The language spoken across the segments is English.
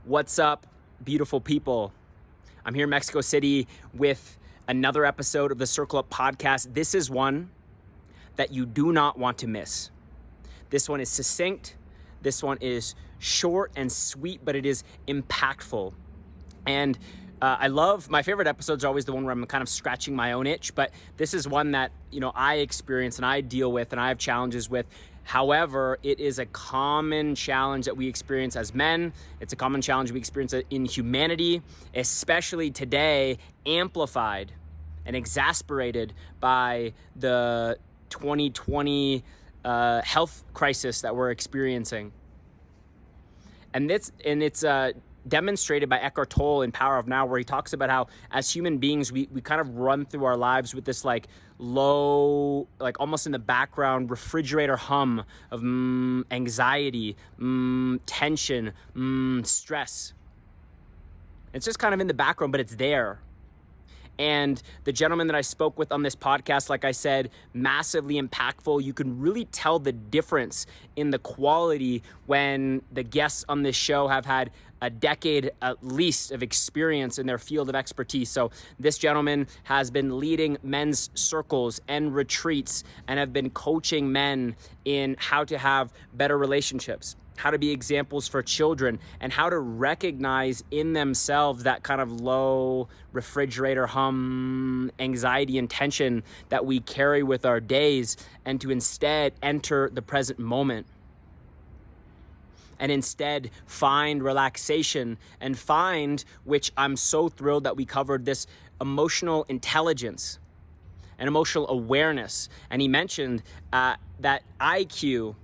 What's up, beautiful people? I'm here in Mexico City with another episode of the Circle Up podcast. This is one that you do not want to miss. This one is succinct. This one is short and sweet, but it is impactful. And I love, my favorite episodes are always the one where I'm kind of scratching my own itch, but this is one that, I experience and I deal with and I have challenges with. However, it is a common challenge that we experience as men. It's a common challenge we experience in humanity, especially today, amplified and exasperated by the 2020 health crisis that we're experiencing. And it's demonstrated by Eckhart Tolle in Power of Now, where he talks about how as human beings, we kind of run through our lives with this low, almost in the background, refrigerator hum of anxiety, tension, stress. It's just kind of in the background, but it's there. And the gentleman that I spoke with on this podcast, like I said, massively impactful. You can really tell the difference in the quality when the guests on this show have had a decade at least of experience in their field of expertise. So this gentleman has been leading men's circles and retreats and have been coaching men in how to have better relationships, how to be examples for children, and how to recognize in themselves that kind of low refrigerator hum anxiety and tension that we carry with our days, and to instead enter the present moment and instead find relaxation and find, which I'm so thrilled that we covered, this emotional intelligence and emotional awareness. And he mentioned that IQ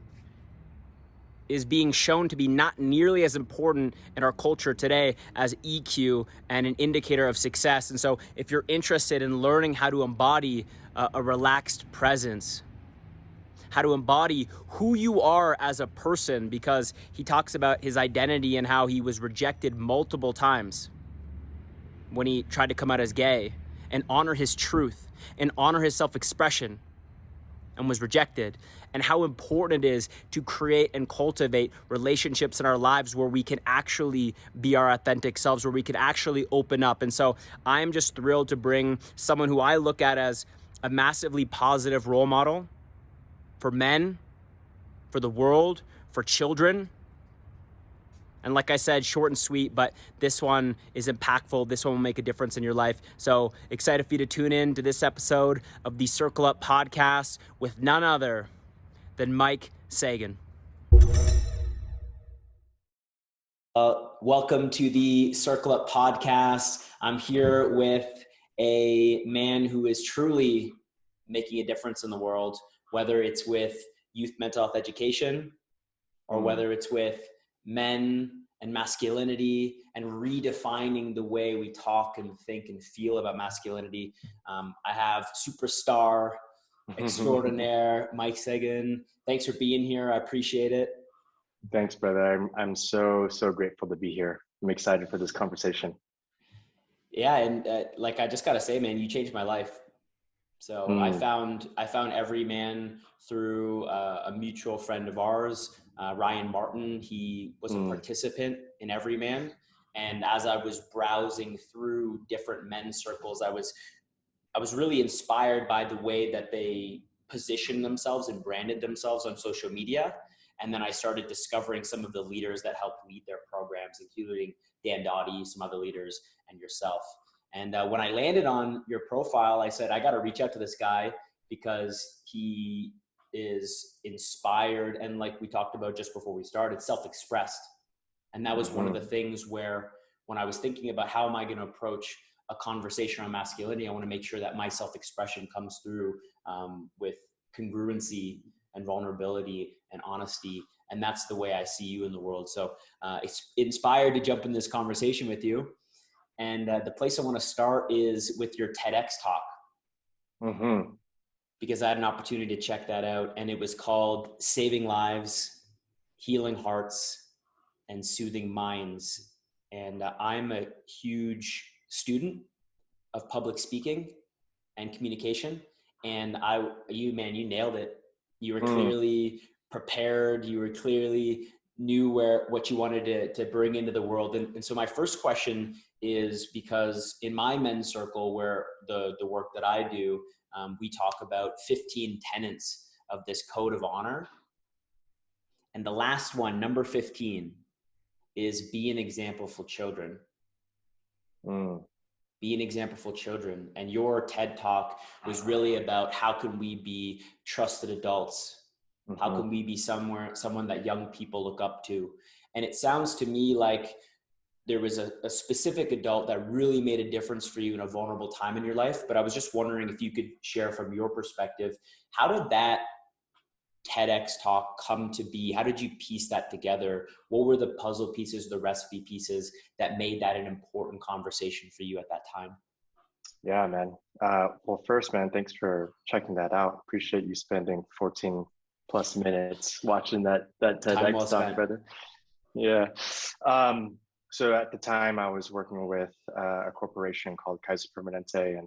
is being shown to be not nearly as important in our culture today as EQ and an indicator of success. And so if you're interested in learning how to embody a relaxed presence, how to embody who you are as a person, because he talks about his identity and how he was rejected multiple times when he tried to come out as gay, and honor his truth and honor his self-expression, and was rejected, and how important it is to create and cultivate relationships in our lives where we can actually be our authentic selves, where we can actually open up. And so I'm just thrilled to bring someone who I look at as a massively positive role model for men, for the world, for children. And like I said, short and sweet, but this one is impactful. This one will make a difference in your life. So excited for you to tune in to this episode of the Circle Up podcast with none other than Mike Sagun. Welcome to the Circle Up podcast. I'm here with a man who is truly making a difference in the world, whether it's with youth mental health education or whether it's with men and masculinity and redefining the way we talk and think and feel about masculinity. I have superstar extraordinaire Mike Sagun. Thanks for being here. I appreciate it. Thanks, brother. I'm so grateful to be here. I'm excited for this conversation. Yeah, and I just gotta say, man, you changed my life. So I found EVRYMAN through a mutual friend of ours, Ryan Martin. He was a participant in EVRYMAN, and as I was browsing through different men's circles, I was really inspired by the way that they positioned themselves and branded themselves on social media. And then I started discovering some of the leaders that helped lead their programs, including Dan Doughty, some other leaders, and yourself. And when I landed on your profile, I said, I got to reach out to this guy because he is inspired. And like we talked about just before we started, self-expressed. And that was one of the things where when I was thinking about how am I going to approach a conversation on masculinity, I want to make sure that my self-expression comes through with congruency and vulnerability and honesty. And that's the way I see you in the world. So it's inspired to jump in this conversation with you. And the place I want to start is with your TEDx talk. Because I had an opportunity to check that out. And it was called Saving Lives, Healing Hearts, and Soothing Minds. And I'm a huge student of public speaking and communication. And you nailed it. You were clearly prepared. You were clearly knew what you wanted to bring into the world. And so my first question is, because in my men's circle, where the work that I do, we talk about 15 tenets of this code of honor. And the last one, number 15, is be an example for children. Be an example for children. And your TED Talk was really about how can we be trusted adults? How can we be someone that young people look up to? And it sounds to me like there was a specific adult that really made a difference for you in a vulnerable time in your life. But I was just wondering if you could share from your perspective, how did that TEDx talk come to be? How did you piece that together? What were the puzzle pieces, the recipe pieces that made that an important conversation for you at that time? Yeah, man. Well, first, man, thanks for checking that out. Appreciate you spending 14 plus minutes watching that TEDx talk, brother. Yeah. So at the time I was working with a corporation called Kaiser Permanente, and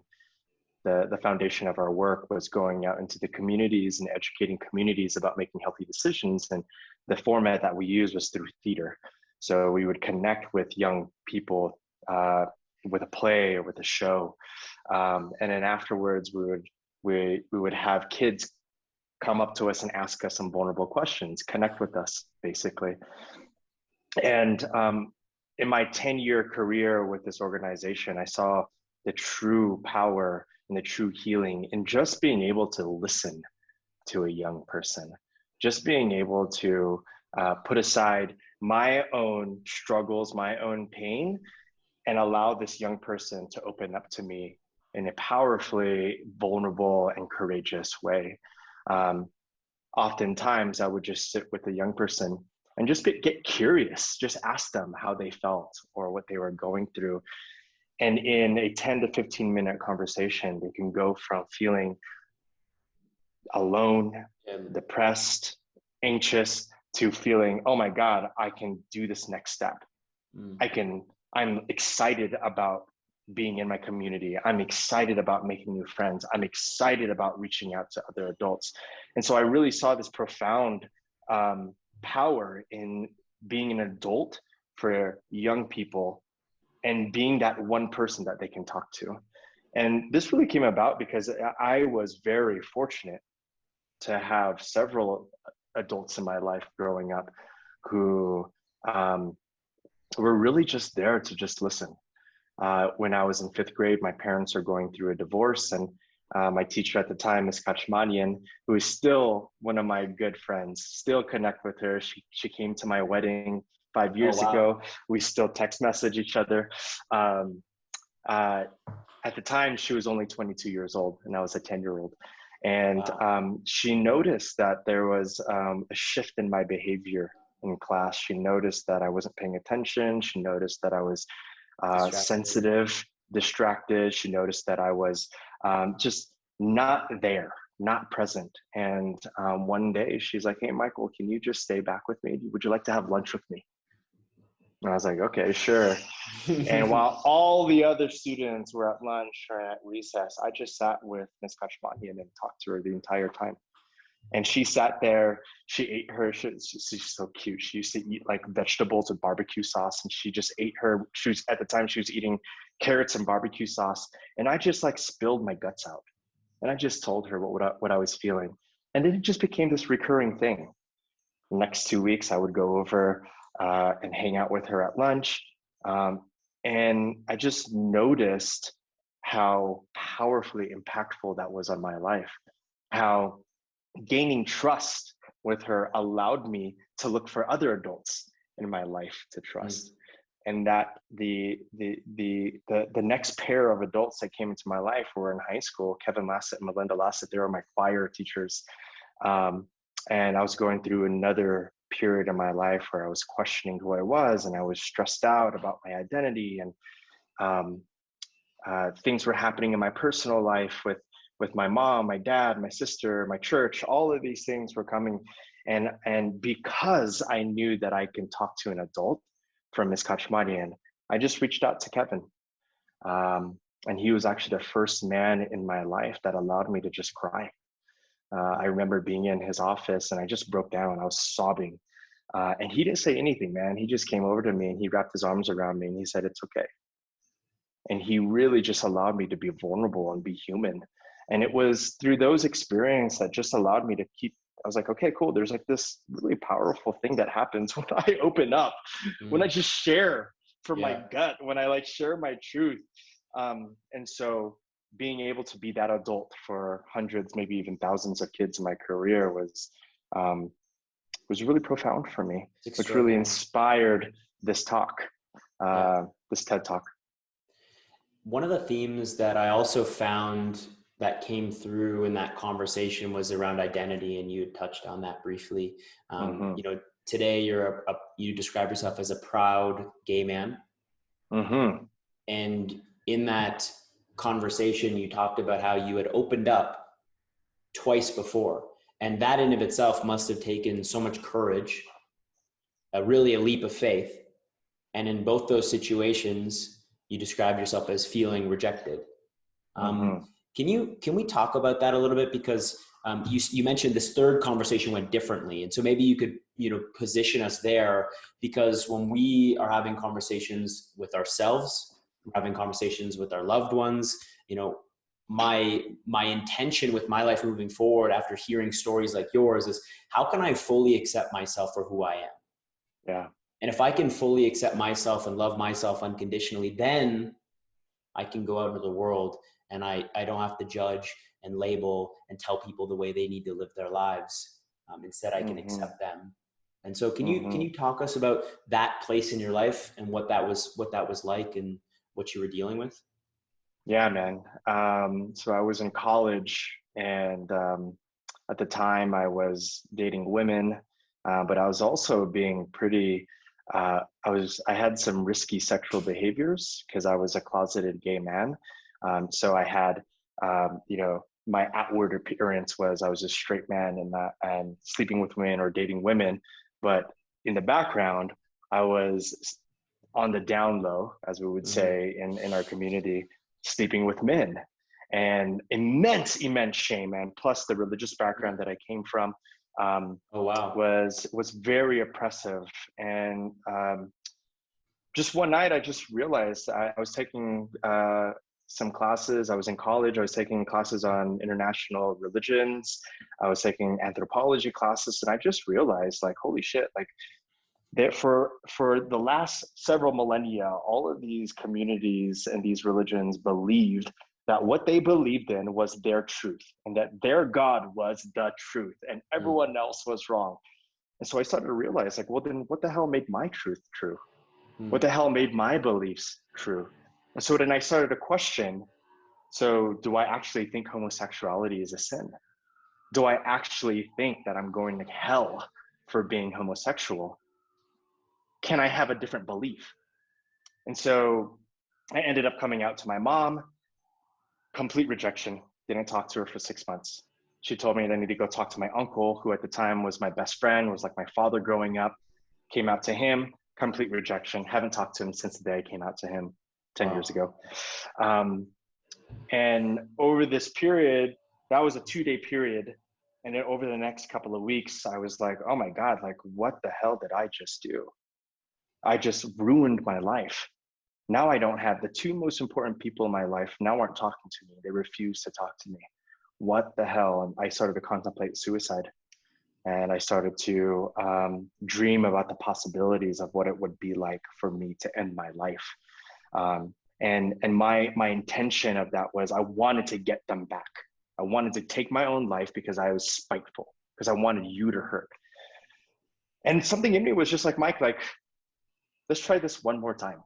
the foundation of our work was going out into the communities and educating communities about making healthy decisions. And the format that we used was through theater. So we would connect with young people with a play or with a show. And then afterwards we would have kids come up to us and ask us some vulnerable questions, connect with us, basically. And in my 10-year career with this organization, I saw the true power and the true healing in just being able to listen to a young person, just being able to put aside my own struggles, my own pain, and allow this young person to open up to me in a powerfully vulnerable and courageous way. Oftentimes I would just sit with a young person and just get curious, just ask them how they felt or what they were going through. And in a 10 to 15 minute conversation, they can go from feeling alone, depressed, anxious, to feeling, oh my God, I can do this next step. I'm excited about being in my community. I'm excited about making new friends. I'm excited about reaching out to other adults. And so I really saw this profound power in being an adult for young people and being that one person that they can talk to. And this really came about because I was very fortunate to have several adults in my life growing up who were really just there to just listen. When I was in 5th grade, my parents are going through a divorce, and my teacher at the time, Ms. Kachmanian, who is still one of my good friends, still connect with her. She came to my wedding 5 years ago. We still text message each other. At the time, she was only 22 years old, and I was a 10-year-old. And she noticed that there was a shift in my behavior in class. She noticed that I wasn't paying attention. She noticed that I was sensitive, distracted. She noticed that I was just not there, not present. And one day she's like, hey, Michael, can you just stay back with me? Would you like to have lunch with me? And I was like, okay, sure. And while all the other students were at lunch or at recess, I just sat with Ms. Kachmanian and talked to her the entire time. And she sat there, she ate her, she's so cute. She used to eat like vegetables with barbecue sauce, and she just ate her, at the time she was eating carrots and barbecue sauce. And I just like spilled my guts out. And I just told her what I was feeling. And then it just became this recurring thing. The next 2 weeks, I would go over and hang out with her at lunch. And I just noticed how powerfully impactful that was on my life, how gaining trust with her allowed me to look for other adults in my life to trust. And that the next pair of adults that came into my life were in high school, Kevin Lassett and Melinda Lassett. They were my choir teachers. And I was going through another period in my life where I was questioning who I was, and I was stressed out about my identity, and things were happening in my personal life with my mom, my dad, my sister, my church. All of these things were coming. And because I knew that I can talk to an adult from Ms. Kachmanian, I just reached out to Kevin. And he was actually the first man in my life that allowed me to just cry. I remember being in his office and I just broke down. I was sobbing And he didn't say anything, man. He just came over to me and he wrapped his arms around me and he said, it's okay. And he really just allowed me to be vulnerable and be human. And it was through those experiences that just allowed me to I was like, okay, cool. There's like this really powerful thing that happens when I open up, when I just share from my gut, when I like share my truth. And so being able to be that adult for hundreds, maybe even thousands of kids in my career was really profound for me, which really inspired this talk, this TED Talk. One of the themes that I also found that came through in that conversation was around identity, and you had touched on that briefly. You know, today you describe yourself as a proud gay man. And in that conversation, you talked about how you had opened up twice before. And that in of itself must have taken so much courage, really a leap of faith. And in both those situations, you described yourself as feeling rejected. Can we talk about that a little bit? Because you mentioned this third conversation went differently. And so maybe you could, position us there, because when we are having conversations with ourselves, we're having conversations with our loved ones, my intention with my life moving forward after hearing stories like yours is, how can I fully accept myself for who I am? Yeah. And if I can fully accept myself and love myself unconditionally, then I can go out into the world and I don't have to judge and label and tell people the way they need to live their lives. Instead, I can accept them. And so can you talk us about that place in your life and what that was like and what you were dealing with? Yeah, man. So I was in college, and at the time I was dating women, but I was also being pretty, I had some risky sexual behaviors because I was a closeted gay man. So I had, my outward appearance was I was a straight man and sleeping with women or dating women, but in the background, I was on the down low, as we would say in our community, sleeping with men, and immense shame. And plus the religious background that I came from was very oppressive. And just one night I just realized I was taking some classes. I was in college. I was taking classes on international religions. I was taking anthropology classes, and I just realized, like, holy shit, like, that for the last several millennia, all of these communities and these religions believed that what they believed in was their truth, and that their God was the truth, and everyone else was wrong. And so I started to realize, like, well, then what the hell made my truth true? What the hell made my beliefs true? And so then I started to question, so do I actually think homosexuality is a sin? Do I actually think that I'm going to hell for being homosexual? Can I have a different belief? And so I ended up coming out to my mom. Complete rejection. Didn't talk to her for 6 months. She told me that I need to go talk to my uncle, who at the time was my best friend, was like my father growing up. Came out to him. Complete rejection. Haven't talked to him since the day I came out to him 10 years ago. And over this period, that was a 2-day period. And then over the next couple of weeks, I was like, oh my God, like, what the hell did I just do? I just ruined my life. Now I don't have the two most important people in my life now aren't talking to me. They refuse to talk to me. What the hell? And I started to contemplate suicide. And I started to dream about the possibilities of what it would be like for me to end my life. And my intention of that was I wanted to get them back. I wanted to take my own life because I was spiteful, because I wanted you to hurt. And something in me was just like, Mike, like, let's try this one more time.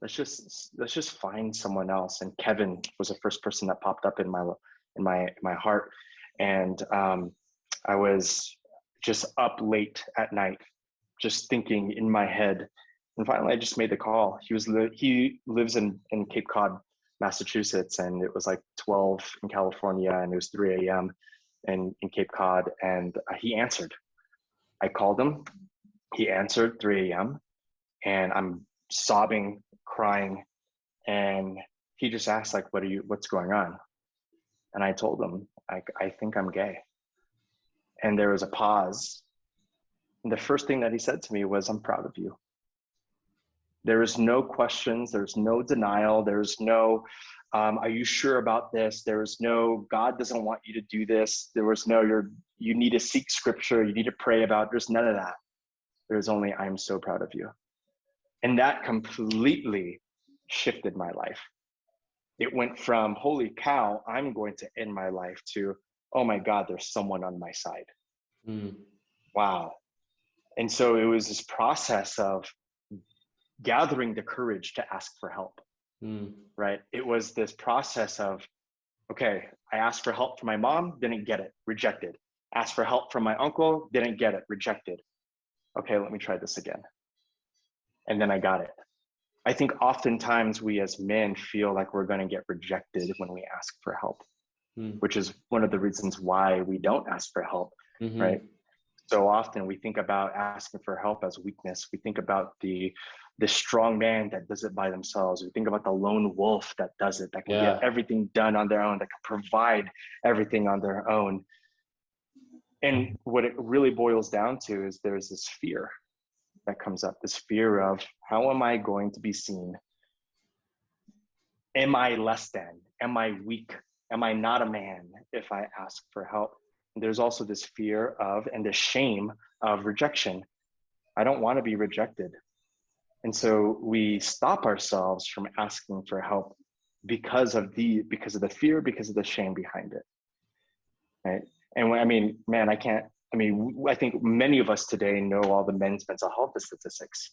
Let's just find someone else. And Kevin was the first person that popped up in my heart. And I was just up late at night, just thinking in my head. And finally, I just made the call. He lives in Cape Cod, Massachusetts, and it was like 12 in California, and it was 3 a.m. in Cape Cod, and he answered. I called him. He answered 3 a.m. and I'm sobbing, crying, and he just asked, like, what's going on? And I told him, I think I'm gay. And there was a pause. And the first thing that he said to me was, I'm proud of you. There is no questions. There's no denial. There's no, are you sure about this? There's no, God doesn't want you to do this. There was no, you need to seek scripture. You need to pray about. There's none of that. There's only, I'm so proud of you. And that completely shifted my life. It went from, holy cow, I'm going to end my life, to, oh my God, there's someone on my side. Wow. And so it was this process of gathering the courage to ask for help, right? It was this process of, okay, I asked for help from my mom, didn't get it, rejected. Asked for help from my uncle, didn't get it, rejected. Okay, let me try this again. And then I got it. I think oftentimes we as men feel like we're going to get rejected when we ask for help, which is one of the reasons why we don't ask for help, right? So often we think about asking for help as weakness. We think about the strong man that does it by themselves. We think about the lone wolf that does it, that can get everything done on their own, that can provide everything on their own. And what it really boils down to is there's this fear that comes up, this fear of, how am I going to be seen? Am I less than? Am I weak? Am I not a man if I ask for help? And there's also this fear of, and the shame of rejection. I don't want to be rejected. And so we stop ourselves from asking for help because of the fear, because of the shame behind it, right? And I mean, man, I think many of us today know all the men's mental health statistics,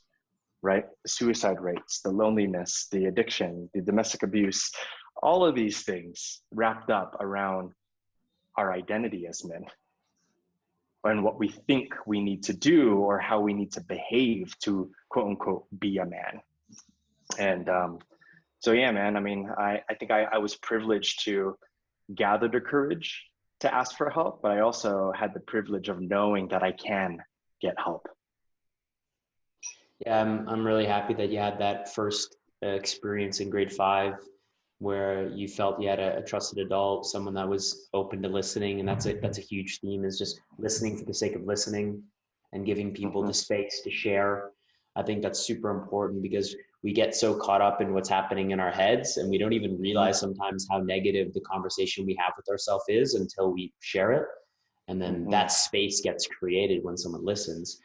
right? The suicide rates, the loneliness, the addiction, the domestic abuse, all of these things wrapped up around our identity as men and what we think we need to do or how we need to behave to, quote unquote, be a man. And so, yeah, man, I mean, I think I was privileged to gather the courage to ask for help, but I also had the privilege of knowing that I can get help. Yeah, I'm really happy that you had that first experience in grade 5 where you felt you had a trusted adult, someone that was open to listening. And that's a huge theme, is just listening for the sake of listening and giving people the space to share. I think that's super important because we get so caught up in what's happening in our heads and we don't even realize sometimes how negative the conversation we have with ourselves is until we share it. And then that space gets created when someone listens.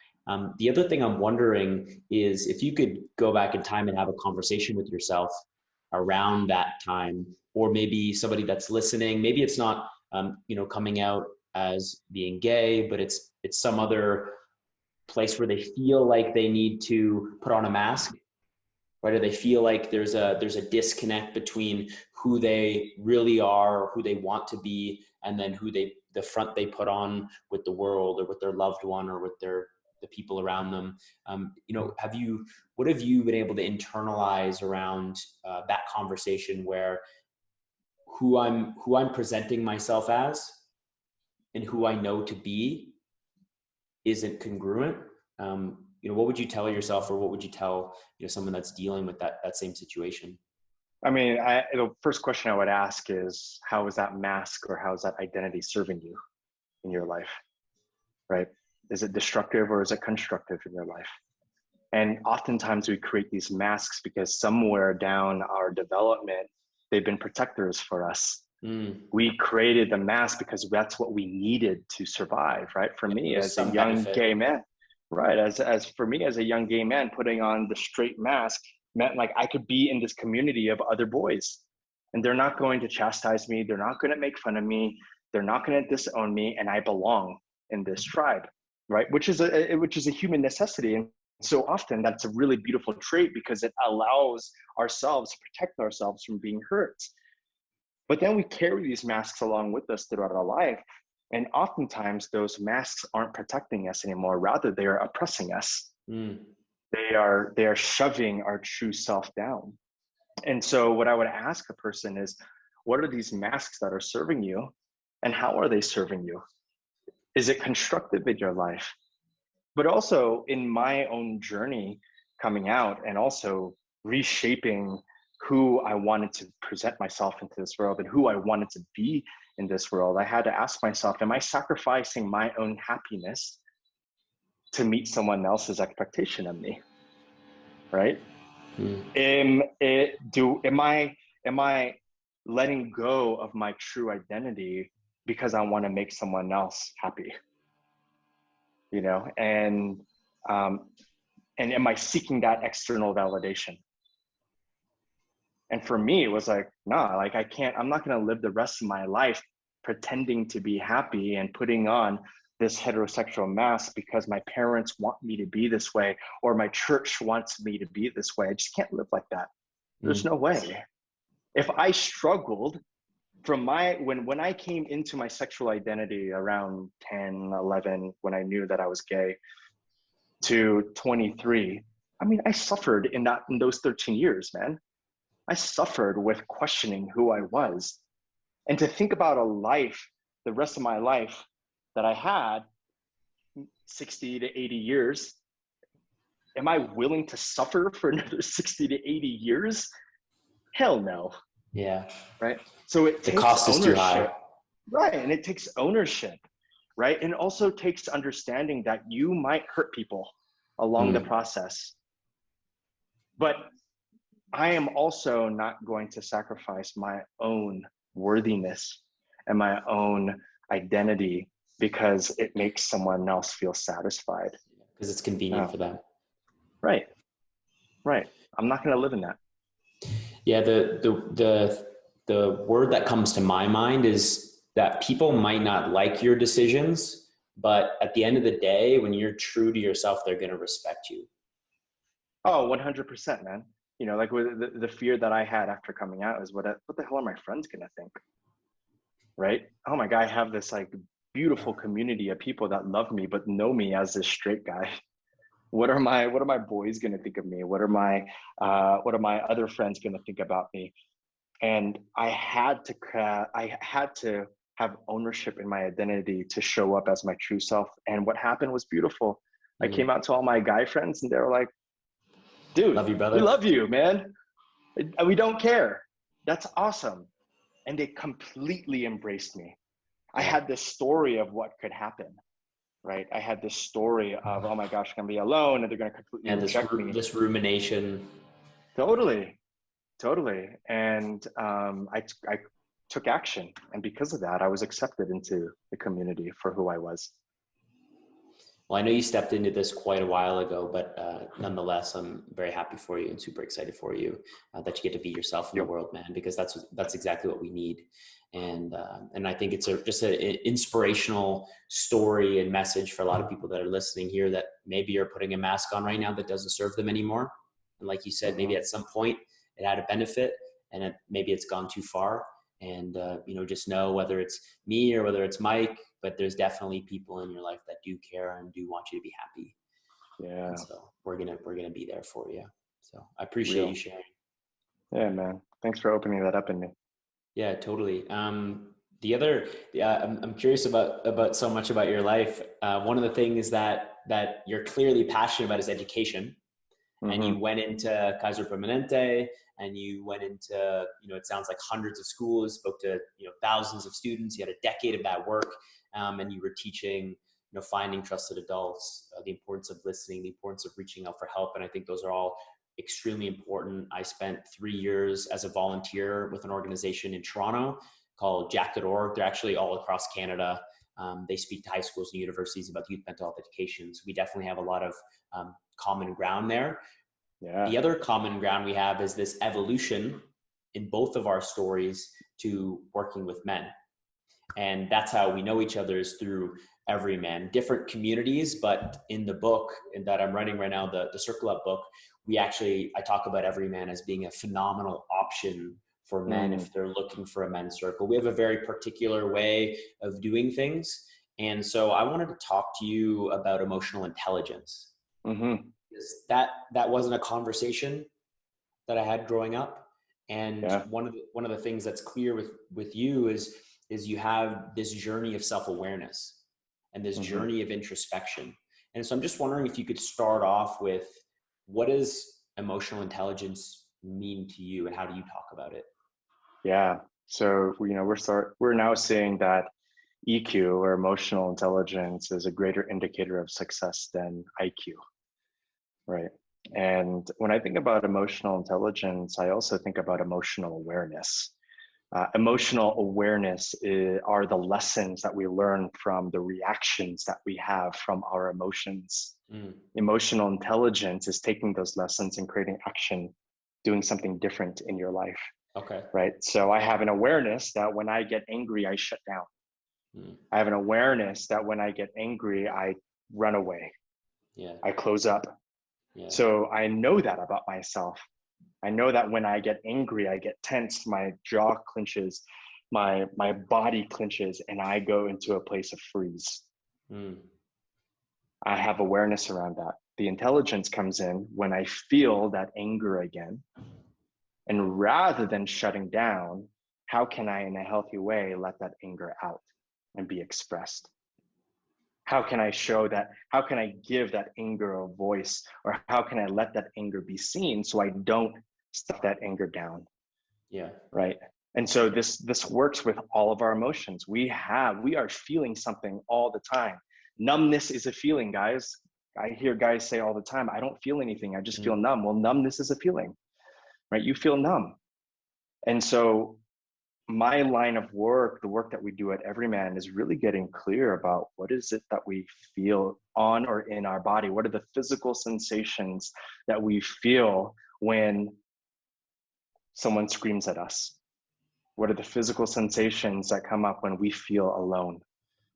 The other thing I'm wondering is if you could go back in time and have a conversation with yourself around that time, or maybe somebody that's listening, maybe it's not, coming out as being gay, but it's some other place where they feel like they need to put on a mask, right? Or they feel like there's a disconnect between who they really are, who they want to be, and then the front they put on with the world or with their loved one or with the people around them. What have you been able to internalize around that conversation where who I'm presenting myself as and who I know to be isn't congruent? What would you tell yourself, or what would you tell someone that's dealing with that same situation? I mean, the first question I would ask is, how is that mask or how is that identity serving you in your life, right? Is it destructive or is it constructive in your life? And oftentimes we create these masks because somewhere down our development, they've been protectors for us. We created the mask because that's what we needed to survive, right? For me as a young gay man, right? As for me as a young gay man, putting on the straight mask meant like I could be in this community of other boys and they're not going to chastise me. They're not going to make fun of me. They're not going to disown me. And I belong in this tribe, right? Which is a human necessity. And so often that's a really beautiful trait because it allows ourselves to protect ourselves from being hurt. But then we carry these masks along with us throughout our life. And oftentimes those masks aren't protecting us anymore. Rather, they are oppressing us. They are shoving our true self down. And so what I would ask a person is, what are these masks that are serving you and how are they serving you? Is it constructive in your life? But also in my own journey coming out and also reshaping who I wanted to present myself into this world and who I wanted to be in this world, I had to ask myself, am I sacrificing my own happiness to meet someone else's expectation of me, right? Mm. Am I letting go of my true identity because I want to make someone else happy, you know? And am I seeking that external validation? And for me, it was like, nah, like I'm not going to live the rest of my life pretending to be happy and putting on this heterosexual mask because my parents want me to be this way or my church wants me to be this way. I just can't live like that. There's no way. If I struggled from when I came into my sexual identity around 10, 11, when I knew that I was gay, to 23, I mean, I suffered in those 13 years, man. I suffered with questioning who I was. And to think about a life, the rest of my life that I had, 60 to 80 years, am I willing to suffer for another 60 to 80 years? Hell no. Yeah. Right. So it The takes cost is too high. ownership. Right. And it takes ownership. Right. And it also takes understanding that you might hurt people along the process. But I am also not going to sacrifice my own worthiness and my own identity because it makes someone else feel satisfied. Because it's convenient for them. Right. Right. I'm not going to live in that. Yeah. The word that comes to my mind is that people might not like your decisions, but at the end of the day, when you're true to yourself, they're going to respect you. Oh, 100%, man. You know, like with the fear that I had after coming out is what the hell are my friends going to think? Right. Oh my God, I have this like beautiful community of people that love me, but know me as this straight guy. What are my boys going to think of me? What are my other friends going to think about me? And I had to have ownership in my identity to show up as my true self. And what happened was beautiful. I came out to all my guy friends and they were like, dude, love you, brother. We love you, man. We don't care. That's awesome. And they completely embraced me. I had this story of what could happen, right? I had this story of, oh my gosh, I'm gonna be alone and they're gonna completely reject me. This rumination. Totally. And I took action. And because of that, I was accepted into the community for who I was. Well, I know you stepped into this quite a while ago, but nonetheless, I'm very happy for you and super excited for you that you get to be yourself in the world, man, because that's exactly what we need. And I think it's just an inspirational story and message for a lot of people that are listening here that maybe you're putting a mask on right now that doesn't serve them anymore. And like you said, maybe at some point it had a benefit and maybe it's gone too far. And, just know whether it's me or whether it's Mike, but there's definitely people in your life that do care and do want you to be happy. Yeah. And so we're going to be there for you. So I appreciate you sharing. Yeah, man. Thanks for opening that up in me. Yeah, totally. I'm curious about so much about your life. One of the things that you're clearly passionate about is education. And you went into Kaiser Permanente and you went into, it sounds like hundreds of schools, spoke to, thousands of students. You had a decade of that work and you were teaching, finding trusted adults, the importance of listening, the importance of reaching out for help. And I think those are all extremely important. I spent 3 years as a volunteer with an organization in Toronto called Jack.org. They're actually all across Canada. They speak to high schools and universities about youth mental health education. So we definitely have a lot of common ground there. Yeah. The other common ground we have is this evolution in both of our stories to working with men. And that's how we know each other, is through EVRYMAN, different communities. But in the book that I'm writing right now, the Circle Up book, I talk about EVRYMAN as being a phenomenal option for men if they're looking for a men's circle. We have a very particular way of doing things. And so I wanted to talk to you about emotional intelligence. Because that wasn't a conversation that I had growing up. And one of the things that's clear with you is you have this journey of self-awareness and this journey of introspection. And so I'm just wondering if you could start off with, what does emotional intelligence mean to you and how do you talk about it? Yeah. So, we're now saying that EQ, or emotional intelligence, is a greater indicator of success than IQ, right? And when I think about emotional intelligence, I also think about emotional awareness. Emotional awareness are the lessons that we learn from the reactions that we have from our emotions. Emotional intelligence is taking those lessons and creating action, doing something different in your life. Okay. Right. So I have an awareness that when I get angry, I shut down. I have an awareness that when I get angry, I run away. Yeah. I close up. Yeah. So I know that about myself. I know that when I get angry, I get tense, my jaw clenches, my body clenches, and I go into a place of freeze. I have awareness around that. The intelligence comes in when I feel that anger again. And rather than shutting down, how can I, in a healthy way, let that anger out and be expressed? How can I show that? How can I give that anger a voice? Or how can I let that anger be seen so I don't stuff that anger down? Yeah. Right. And so this works with all of our emotions. We are feeling something all the time. Numbness is a feeling, guys. I hear guys say all the time, I don't feel anything. I just feel numb. Well, numbness is a feeling, right? You feel numb. And so my line of work, the work that we do at EVRYMAN, is really getting clear about what is it that we feel on or in our body? What are the physical sensations that we feel when someone screams at us? What are the physical sensations that come up when we feel alone?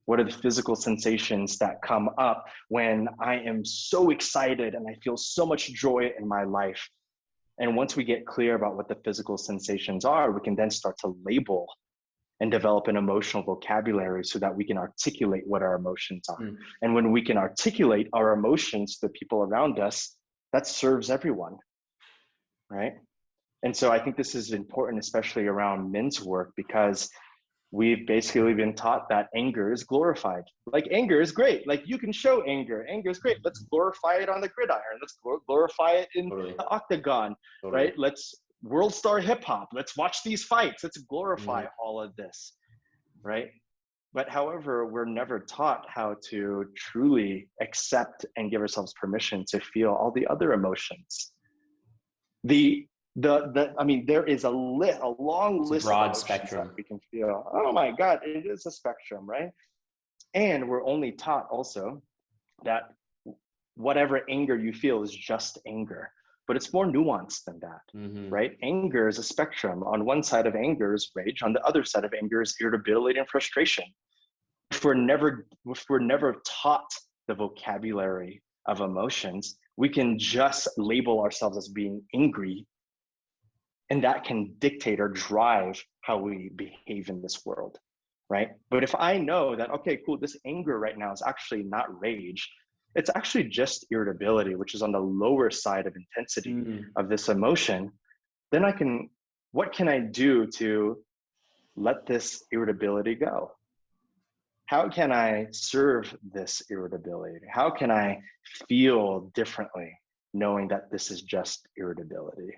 What are the physical sensations that come up when I am so excited and I feel so much joy in my life? And once we get clear about what the physical sensations are, we can then start to label and develop an emotional vocabulary so that we can articulate what our emotions are. And when we can articulate our emotions to the people around us, that serves everyone, right? And so I think this is important, especially around men's work, because we've basically been taught that anger is glorified. Like, anger is great. Like, you can show anger. Anger is great. Let's glorify it on the gridiron. Let's glorify it in the octagon, right? Let's world star hip hop. Let's watch these fights. Let's glorify all of this, right? But however, we're never taught how to truly accept and give ourselves permission to feel all the other emotions. I mean, there is a long list broad of spectrum that we can feel. Oh my God, it is a spectrum, right? And we're only taught also that whatever anger you feel is just anger, but it's more nuanced than that, right? Anger is a spectrum. On one side of anger is rage. On the other side of anger is irritability and frustration. If we're never taught the vocabulary of emotions, we can just label ourselves as being angry. And that can dictate or drive how we behave in this world, right? But if I know that, okay, cool, this anger right now is actually not rage, it's actually just irritability, which is on the lower side of intensity of this emotion, then what can I do to let this irritability go? How can I serve this irritability? How can I feel differently knowing that this is just irritability?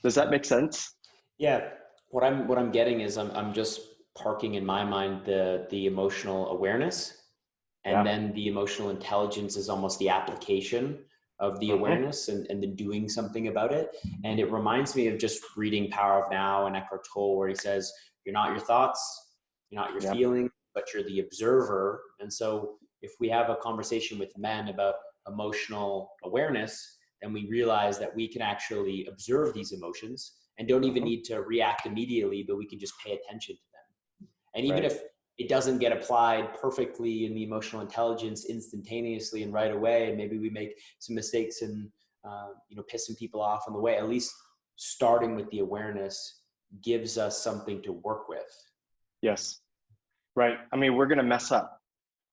Does that make sense? Yeah. What I'm getting is I'm just parking in my mind the emotional awareness, and then the emotional intelligence is almost the application of the awareness and then doing something about it. And it reminds me of just reading Power of Now and Eckhart Tolle, where he says, you're not your thoughts, you're not your feelings, but you're the observer. And so if we have a conversation with men about emotional awareness, then we realize that we can actually observe these emotions and don't even need to react immediately, but we can just pay attention to them. And even if it doesn't get applied perfectly in the emotional intelligence instantaneously and right away, and maybe we make some mistakes and piss some people off on the way, at least starting with the awareness gives us something to work with. Yes. Right. I mean, we're going to mess up,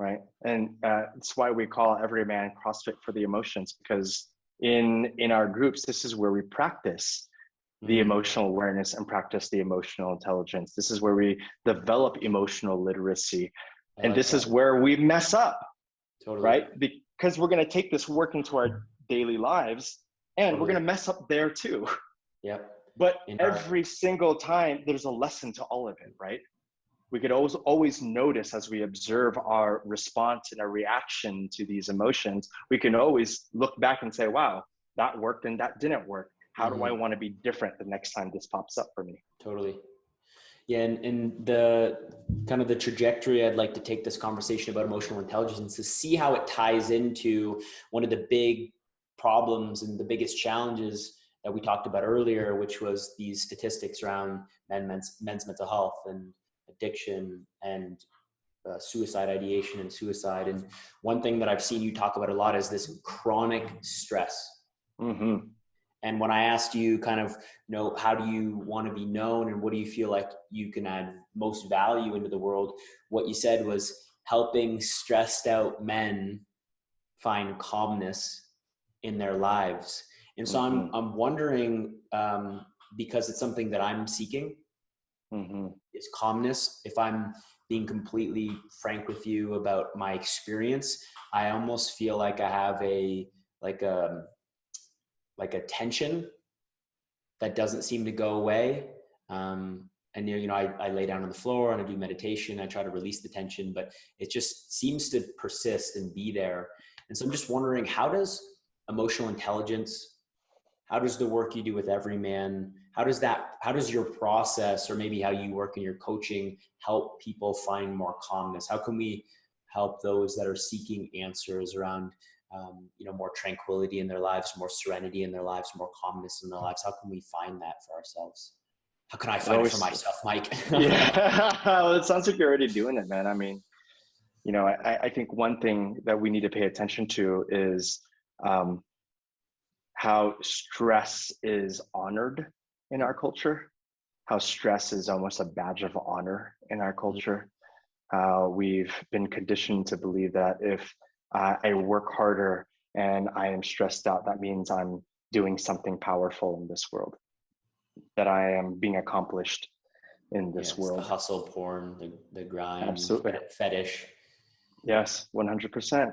right? And it's why we call EVRYMAN CrossFit for the emotions, because in our groups, this is where we practice the emotional awareness and practice the emotional intelligence. This is where we develop emotional literacy. And this is where we mess up, right? Because we're going to take this work into our daily lives and we're going to mess up there too. Yep. But every single time there's a lesson to all of it, right? we could always notice as we observe our response and our reaction to these emotions, we can always look back and say, wow, that worked and that didn't work. How do I want to be different the next time this pops up for me? Totally. Yeah. And the kind of the trajectory I'd like to take this conversation about emotional intelligence to see how it ties into one of the big problems and the biggest challenges that we talked about earlier, which was these statistics around men's mental health and addiction and suicide ideation and suicide. And one thing that I've seen you talk about a lot is this chronic stress. Mm-hmm. And when I asked you kind of, how do you want to be known and what do you feel like you can add most value into the world? What you said was helping stressed out men find calmness in their lives. And so I'm wondering, because it's something that I'm seeking, is calmness. If I'm being completely frank with you about my experience, I almost feel like I have a tension that doesn't seem to go away. And I lay down on the floor and I do meditation. I try to release the tension, but it just seems to persist and be there. And so I'm just wondering, how does emotional intelligence, how does the work you do with EVRYMAN, how does your process, or maybe how you work in your coaching, help people find more calmness? How can we help those that are seeking answers around more tranquility in their lives, more serenity in their lives, more calmness in their lives? How can we find that for ourselves? How can I find it for myself, Mike? Yeah, well, it sounds like you're already doing it, man. I mean, I think one thing that we need to pay attention to is how stress is honored in our culture, how stress is almost a badge of honor in our culture. We've been conditioned to believe that if I work harder and I am stressed out, that means I'm doing something powerful in this world, that I am being accomplished in this world. The hustle porn, the grind, absolutely, fetish. Yes, 100%.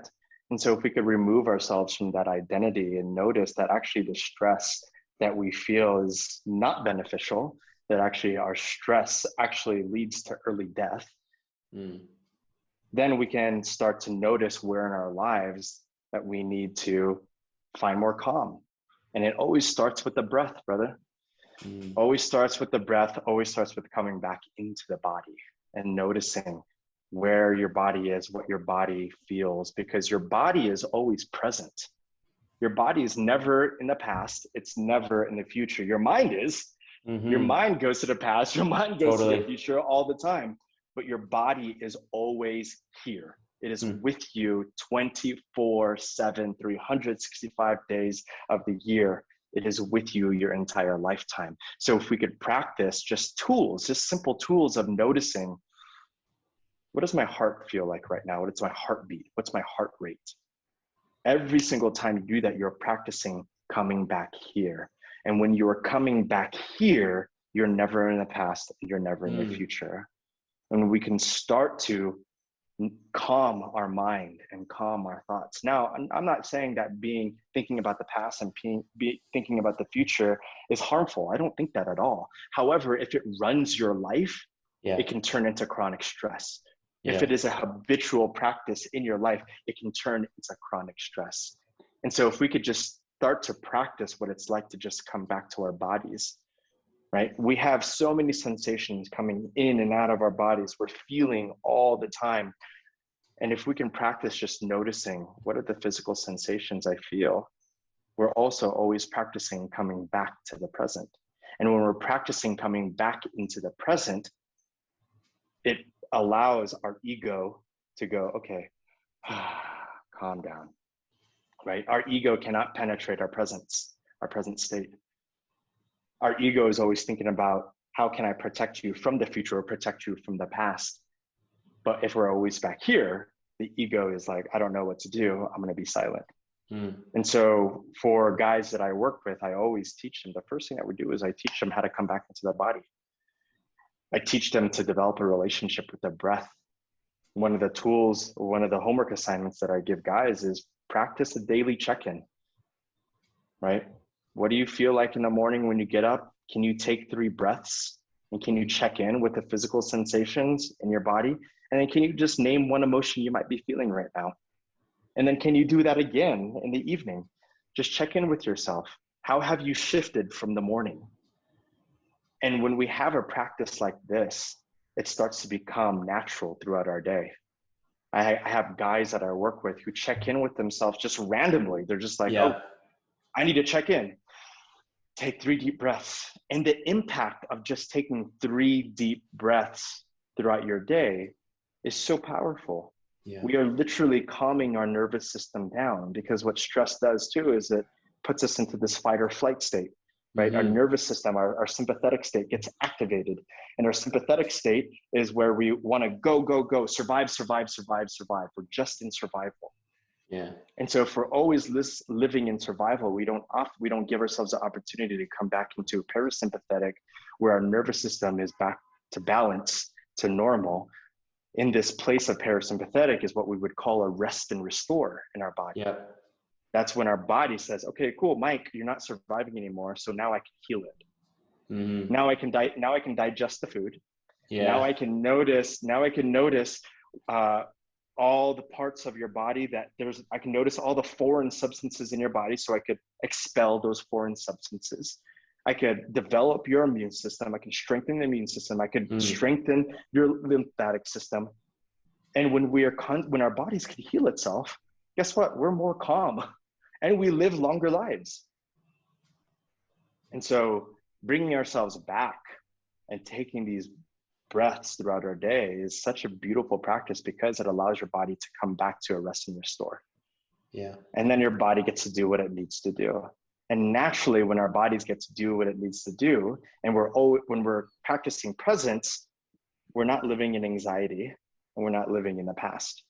And so if we could remove ourselves from that identity and notice that actually the stress that we feel is not beneficial, that actually our stress actually leads to early death, then we can start to notice where in our lives that we need to find more calm. And it always starts with the breath, brother. Always starts with the breath, always starts with coming back into the body and noticing where your body is, what your body feels, because your body is always present. Your body is never in the past. It's never in the future. Your mind is. Your mind goes to the past. Your mind goes to the future all the time. But your body is always here. It is with you 24/7, 365 days of the year. It is with you your entire lifetime. So if we could practice just simple tools of noticing, what does my heart feel like right now? What is my heartbeat? What's my heart rate? Every single time you do that, you're practicing coming back here. And when you're coming back here, you're never in the past, you're never in the future. And we can start to calm our mind and calm our thoughts. Now, I'm not saying that thinking about the past and thinking about the future is harmful. I don't think that at all. However, if it runs your life, it can turn into chronic stress. If it is a habitual practice in your life, it can turn into chronic stress. And so if we could just start to practice what it's like to just come back to our bodies, right? We have so many sensations coming in and out of our bodies. We're feeling all the time. And if we can practice just noticing what are the physical sensations I feel, we're also always practicing coming back to the present. And when we're practicing coming back into the present, it allows our ego to go, okay, calm down, right? Our ego cannot penetrate our present state. Our ego is always thinking about how can I protect you from the future or protect you from the past. But if we're always back here, the ego is like, I don't know what to do. I'm going to be silent. And so for guys that I work with, I always teach them, the first thing that we do is I teach them how to come back into their body. I teach them to develop a relationship with their breath. One of the tools, one of the homework assignments that I give guys is practice a daily check-in, right? What do you feel like in the morning when you get up? Can you take 3 breaths? And can you check in with the physical sensations in your body? And then can you just name one emotion you might be feeling right now? And then can you do that again in the evening? Just check in with yourself. How have you shifted from the morning? And when we have a practice like this, it starts to become natural throughout our day. I have guys that I work with who check in with themselves just randomly. They're just like, oh, I need to check in. Take 3 deep breaths. And the impact of just taking 3 deep breaths throughout your day is so powerful. Yeah. We are literally calming our nervous system down, because what stress does too is it puts us into this fight or flight state, right? Our nervous system, our sympathetic state gets activated. And our sympathetic state is where we want to go, survive. We're just in survival. Yeah. And so if we're always living in survival, we don't give ourselves the opportunity to come back into parasympathetic, where our nervous system is back to balance, to normal. In this place of parasympathetic is what we would call a rest and restore in our body. Yeah. That's when our body says, okay, cool, Mike, you're not surviving anymore. So now I can heal it. Mm-hmm. Now I can digest the food. Yeah. Now I can notice all the parts of your body I can notice all the foreign substances in your body, so I could expel those foreign substances. I could develop your immune system. I can strengthen the immune system. I could strengthen your lymphatic system. And when our bodies can heal itself, guess what? We're more calm and we live longer lives. And so bringing ourselves back and taking these breaths throughout our day is such a beautiful practice, because it allows your body to come back to a rest and restore. Yeah. And then your body gets to do what it needs to do. And naturally, when our bodies get to do what it needs to do, and when we're practicing presence, we're not living in anxiety and we're not living in the past.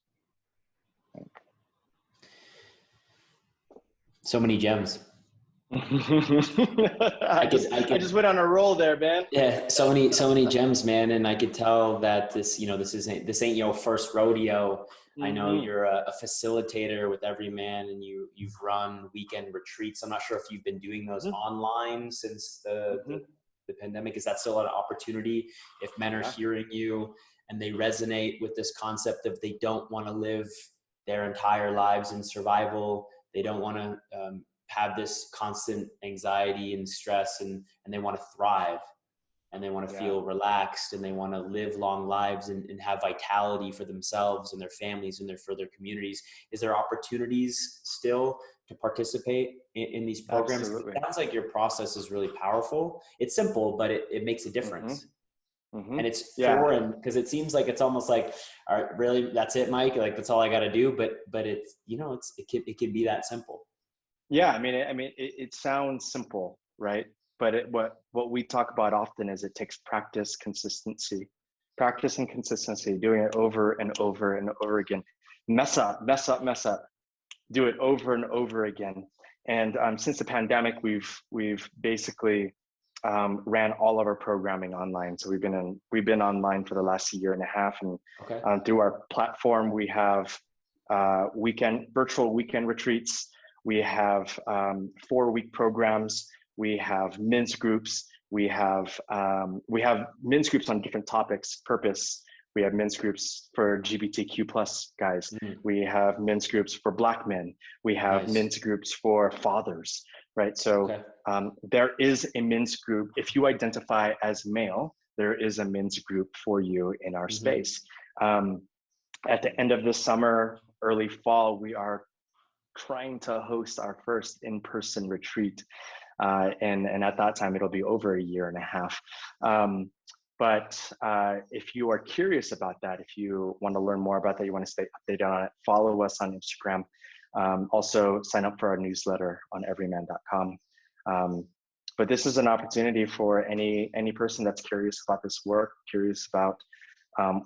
So many gems. I just went on a roll there, man. Yeah, so many gems, man. And I could tell that this ain't your first rodeo. I know you're a facilitator with EVRYMAN, and you've run weekend retreats. I'm not sure if you've been doing those online since the pandemic. Is that still an opportunity? If men are hearing you and they resonate with this concept of they don't want to live their entire lives in survival, they don't want to have this constant anxiety and stress, and they want to thrive. And they want to feel relaxed, and they want to live long lives and have vitality for themselves and their families and for their communities. Is there opportunities still to participate in these programs? Absolutely. It sounds like your process is really powerful. It's simple, but it makes a difference. And it's foreign, because it seems like it's almost like, all right, really, that's it, Mike? Like, that's all I got to do. But it's, it can be that simple. Yeah. I mean, it sounds simple, right? But what we talk about often is it takes practice and consistency, doing it over and over and over again. Mess up, do it over and over again. And since the pandemic, we've basically ran all of our programming online. So we've been online for the last year and a half, and through our platform, we have virtual weekend retreats. We have 4-week programs. We have men's groups. We have men's groups on different topics, purpose. We have men's groups for LGBTQ+ guys. We have men's groups for Black men. We have men's groups for fathers, right? So there is a men's group. If you identify as male, there is a men's group for you in our space. At the end of this summer, early fall, we are trying to host our first in-person retreat. And at that time, it'll be over a year and a half. But if you are curious about that, if you want to learn more about that, you want to stay updated on it, follow us on Instagram. Also sign up for our newsletter on everyman.com. But this is an opportunity for any person that's curious about this work, curious about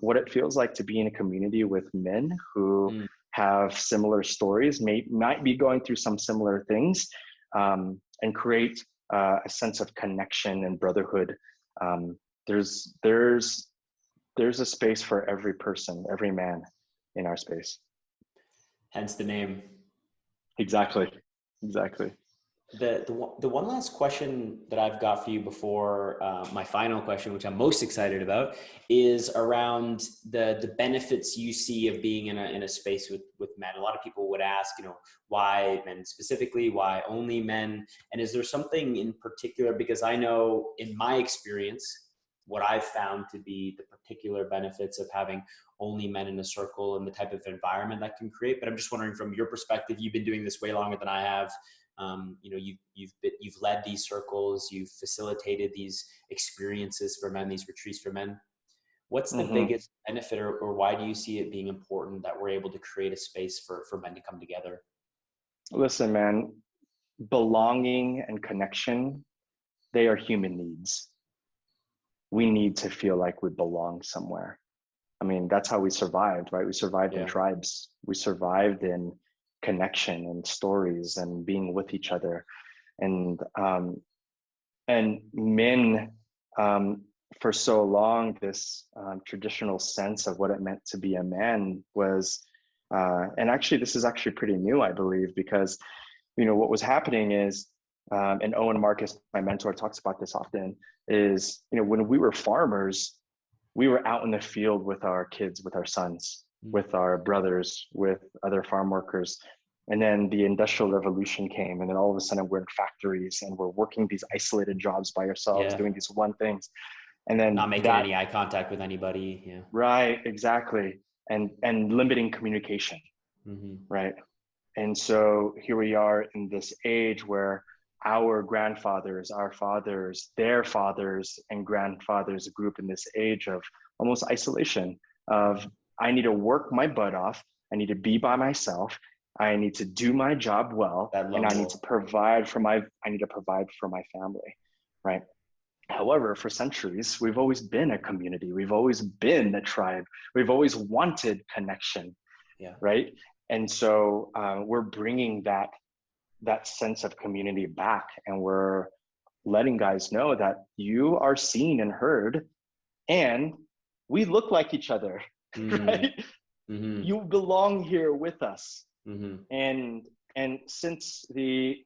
what it feels like to be in a community with men who have similar stories, might be going through some similar things, and create a sense of connection and brotherhood. There's a space for every person, every man in our space. Hence the name. Exactly. The one last question that I've got for you before my final question, which I'm most excited about, is around the benefits you see of being in a space with men. A lot of people would ask, why men specifically, why only men? And is there something in particular? Because I know in my experience, what I've found to be the particular benefits of having only men in a circle and the type of environment that can create. But I'm just wondering, from your perspective, you've been doing this way longer than I have. You've led these circles, you've facilitated these experiences for men, these retreats for men. What's the biggest benefit, or why do you see it being important that we're able to create a space for men to come together? Listen, man, belonging and connection, they are human needs. We need to feel like we belong somewhere. I mean, that's how we survived, right? We survived in tribes. We survived in connection and stories and being with each other. And men, for so long, this traditional sense of what it meant to be a man was, and actually, this is actually pretty new, I believe, because, what was happening is, and Owen Marcus, my mentor, talks about this often, is, when we were farmers, we were out in the field with our kids, with our sons, with our brothers, with other farm workers. And then the Industrial Revolution came, and then all of a sudden we're in factories and we're working these isolated jobs by ourselves, doing these one things. And then not making any eye contact with anybody. Yeah. Right, exactly. And limiting communication. Right. And so here we are in this age where our grandfathers, our fathers, their fathers and grandfathers grew up in this age of almost isolation of, I need to work my butt off. I need to be by myself. I need to do my job well. And I need to provide for my family. Right. However, for centuries, we've always been a community. We've always been a tribe. We've always wanted connection. Yeah. Right. And so we're bringing that sense of community back, and we're letting guys know that you are seen and heard, and we look like each other, right? You belong here with us. And since the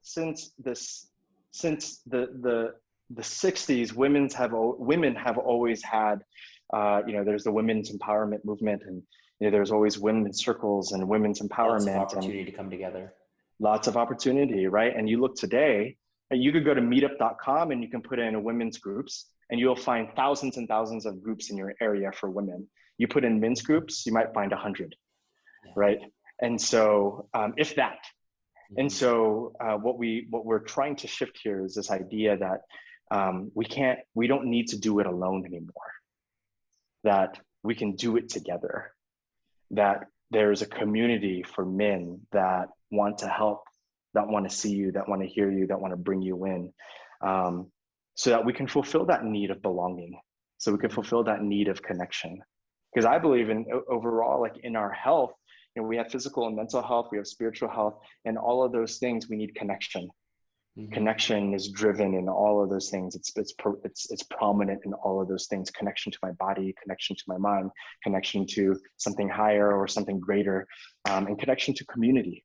60s, women have always had, there's the women's empowerment movement, and there's always women's circles and women's empowerment. Lots of opportunity to come together. Lots of opportunity, right? And you look today, and you could go to meetup.com and you can put in women's groups, and you'll find thousands and thousands of groups in your area for women. You put in men's groups, you might find 100, right? And so, if that. And so what we're trying to shift here is this idea that we don't need to do it alone anymore, that we can do it together, that there's a community for men that want to help, that want to see you, that want to hear you, that want to bring you in, so that we can fulfill that need of belonging, so we can fulfill that need of connection. Because I believe in overall, like in our health, we have physical and mental health, we have spiritual health, and all of those things, we need connection. Connection is driven in all of those things. It's prominent in all of those things. Connection to my body, connection to my mind, connection to something higher or something greater, and connection to community.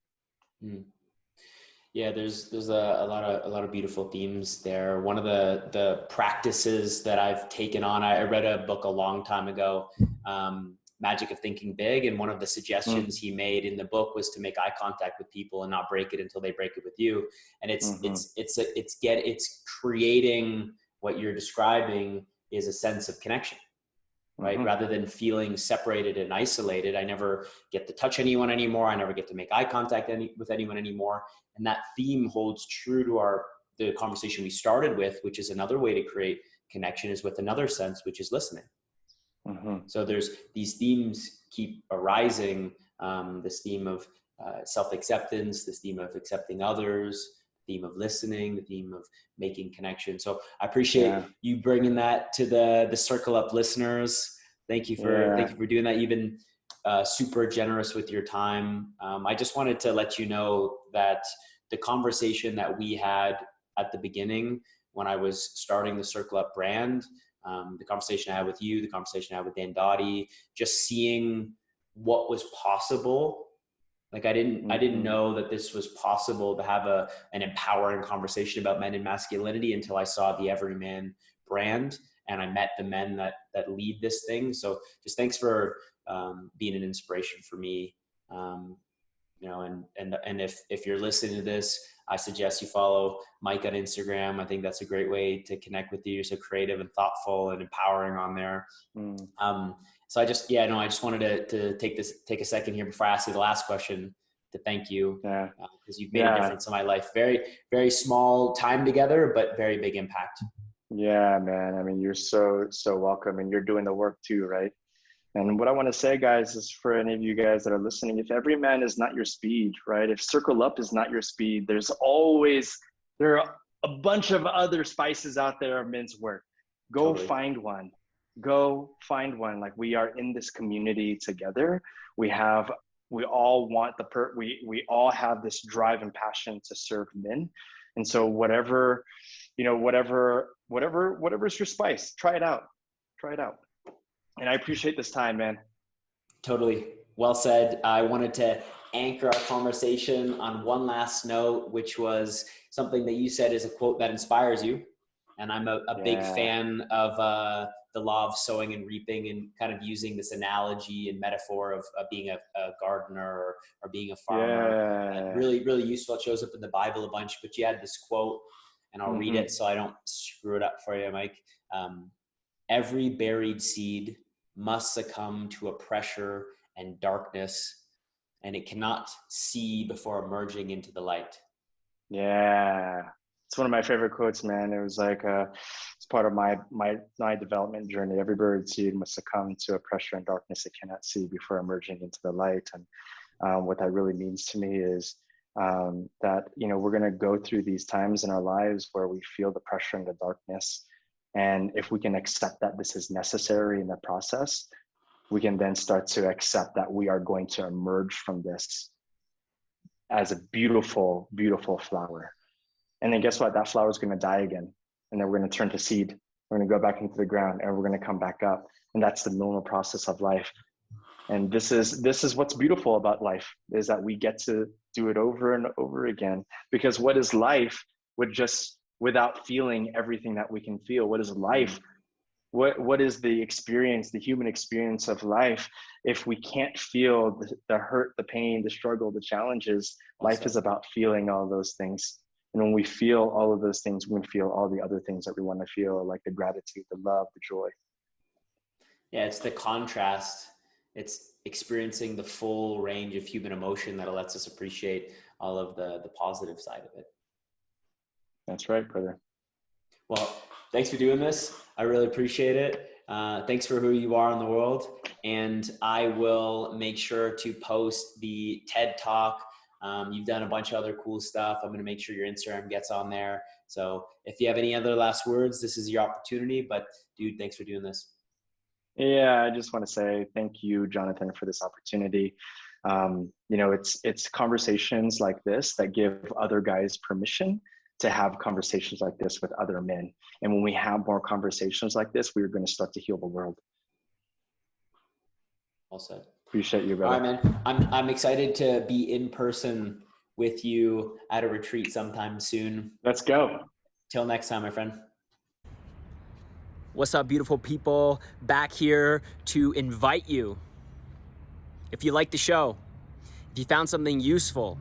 Yeah, there's a lot of beautiful themes there. One of the practices that I've taken on, I read a book a long time ago, Magic of Thinking Big, and one of the suggestions he made in the book was to make eye contact with people and not break it until they break it with you. And it's creating what you're describing is a sense of connection, right? Rather than feeling separated and isolated. I never get to touch anyone anymore. I never get to make eye contact with anyone anymore. And that theme holds true to the conversation we started with, which is another way to create connection is with another sense, which is listening. So there's these themes keep arising, this theme of self-acceptance, this theme of accepting others, the theme of listening, the theme of making connection. So I appreciate you bringing that to the Circle Up listeners. Thank you for doing that. You've been super generous with your time. I just wanted to let you know that the conversation that we had at the beginning when I was starting the Circle Up brand, the conversation I had with you, the conversation I had with Dan Dottie, just seeing what was possible Like I didn't know that this was possible to have an empowering conversation about men and masculinity until I saw the EVRYMAN brand and I met the men that lead this thing. So just thanks for being an inspiration for me. You know, and if you're listening to this, I suggest you follow Mike on Instagram. I think that's a great way to connect with you. You're so creative and thoughtful and empowering on there. So I just wanted to take a second here before I ask you the last question to thank you. Because you've made a difference in my life. Very, very small time together, but very big impact. Yeah, man. I mean, you're so welcome, and you're doing the work too, right? And what I want to say, guys, is for any of you guys that are listening, if EVRYMAN is not your speed, right? If Circle Up is not your speed, there are a bunch of other spices out there of men's work. Go find one. Go find one. Like, we are in this community together. We all want we all have this drive and passion to serve men. And so whatever's your spice, try it out. And I appreciate this time, man. Totally. Well said. I wanted to anchor our conversation on one last note, which was something that you said is a quote that inspires you. And I'm a big fan of the law of sowing and reaping, and kind of using this analogy and metaphor of being a gardener or being a farmer. Really, really useful. It shows up in the Bible a bunch, but you had this quote, and I'll read it so I don't screw it up for you, Mike. Every buried seed must succumb to a pressure and darkness, and it cannot see before emerging into the light. Yeah. It's one of my favorite quotes, man. It was like, it's part of my development journey. Every buried seed must succumb to a pressure and darkness it cannot see before emerging into the light. And what that really means to me is that, we're going to go through these times in our lives where we feel the pressure and the darkness. And if we can accept that this is necessary in the process, we can then start to accept that we are going to emerge from this as a beautiful, beautiful flower. And then guess what? That flower is going to die again. And then we're going to turn to seed. We're going to go back into the ground, and we're going to come back up. And that's the normal process of life. And this is what's beautiful about life, is that we get to do it over and over again. Because what is life without feeling everything that we can feel? What is life? What is the experience, the human experience of life, if we can't feel the hurt, the pain, the struggle, the challenges? Life is about feeling all those things. And when we feel all of those things, we can feel all the other things that we want to feel, like the gratitude, the love, the joy. Yeah, it's the contrast. It's experiencing the full range of human emotion that lets us appreciate all of the positive side of it. That's right, brother. Well, thanks for doing this. I really appreciate it. Thanks for who you are in the world. And I will make sure to post the TED Talk. You've done a bunch of other cool stuff. I'm going to make sure your Instagram gets on there. So if you have any other last words, this is your opportunity. But dude, thanks for doing this. Yeah, I just want to say thank you, Jonathan, for this opportunity. It's conversations like this that give other guys permission to have conversations like this with other men. And when we have more conversations like this, we're going to start to heal the world. Well said. Appreciate you, brother. All right, man. I'm excited to be in person with you at a retreat sometime soon. Let's go. Till next time, my friend. What's up, beautiful people? Back here to invite you. If you like the show, if you found something useful,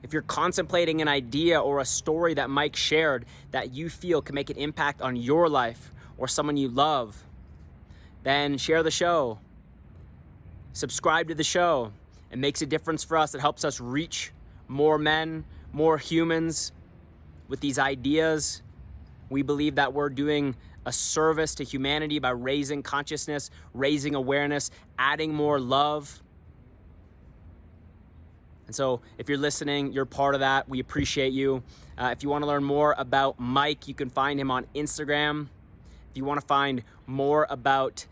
if you're contemplating an idea or a story that Mike shared that you feel can make an impact on your life or someone you love, then share the show. Subscribe to the show. It makes a difference for us. It helps us reach more men, more humans with these ideas. We believe that we're doing a service to humanity by raising consciousness, raising awareness, adding more love. And so if you're listening, you're part of that. We appreciate you. If you want to learn more about Mike, you can find him on Instagram. If you want to find more about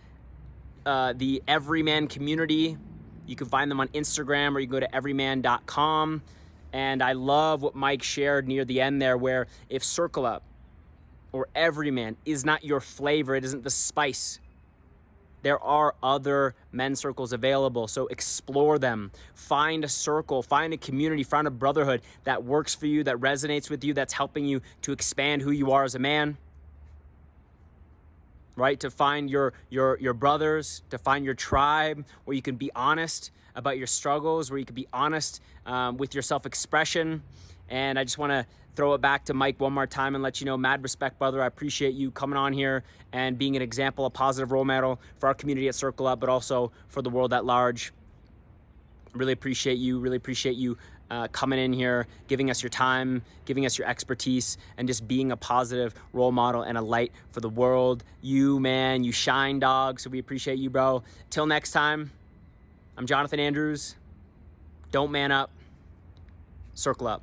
the EVRYMAN community, you can find them on Instagram, or you can go to everyman.com. And I love what Mike shared near the end there, where if Circle Up or EVRYMAN is not your flavor, it isn't the spice There are other men's circles available, so explore them. Find a circle, find a community, find a brotherhood that works for you, that resonates with you, that's helping you to expand who you are as a man, right? To find your brothers, to find your tribe where you can be honest about your struggles, where you can be honest with your self-expression. And I just want to throw it back to Mike one more time and let you know, mad respect, brother. I appreciate you coming on here and being an example, a positive role model for our community at Circle Up, but also for the world at large. Really appreciate you coming in here, giving us your time, giving us your expertise, and just being a positive role model and a light for the world. You, man, you shine, dog. So we appreciate you, bro. Till next time, I'm Jonathan Andrews. Don't man up. Circle up.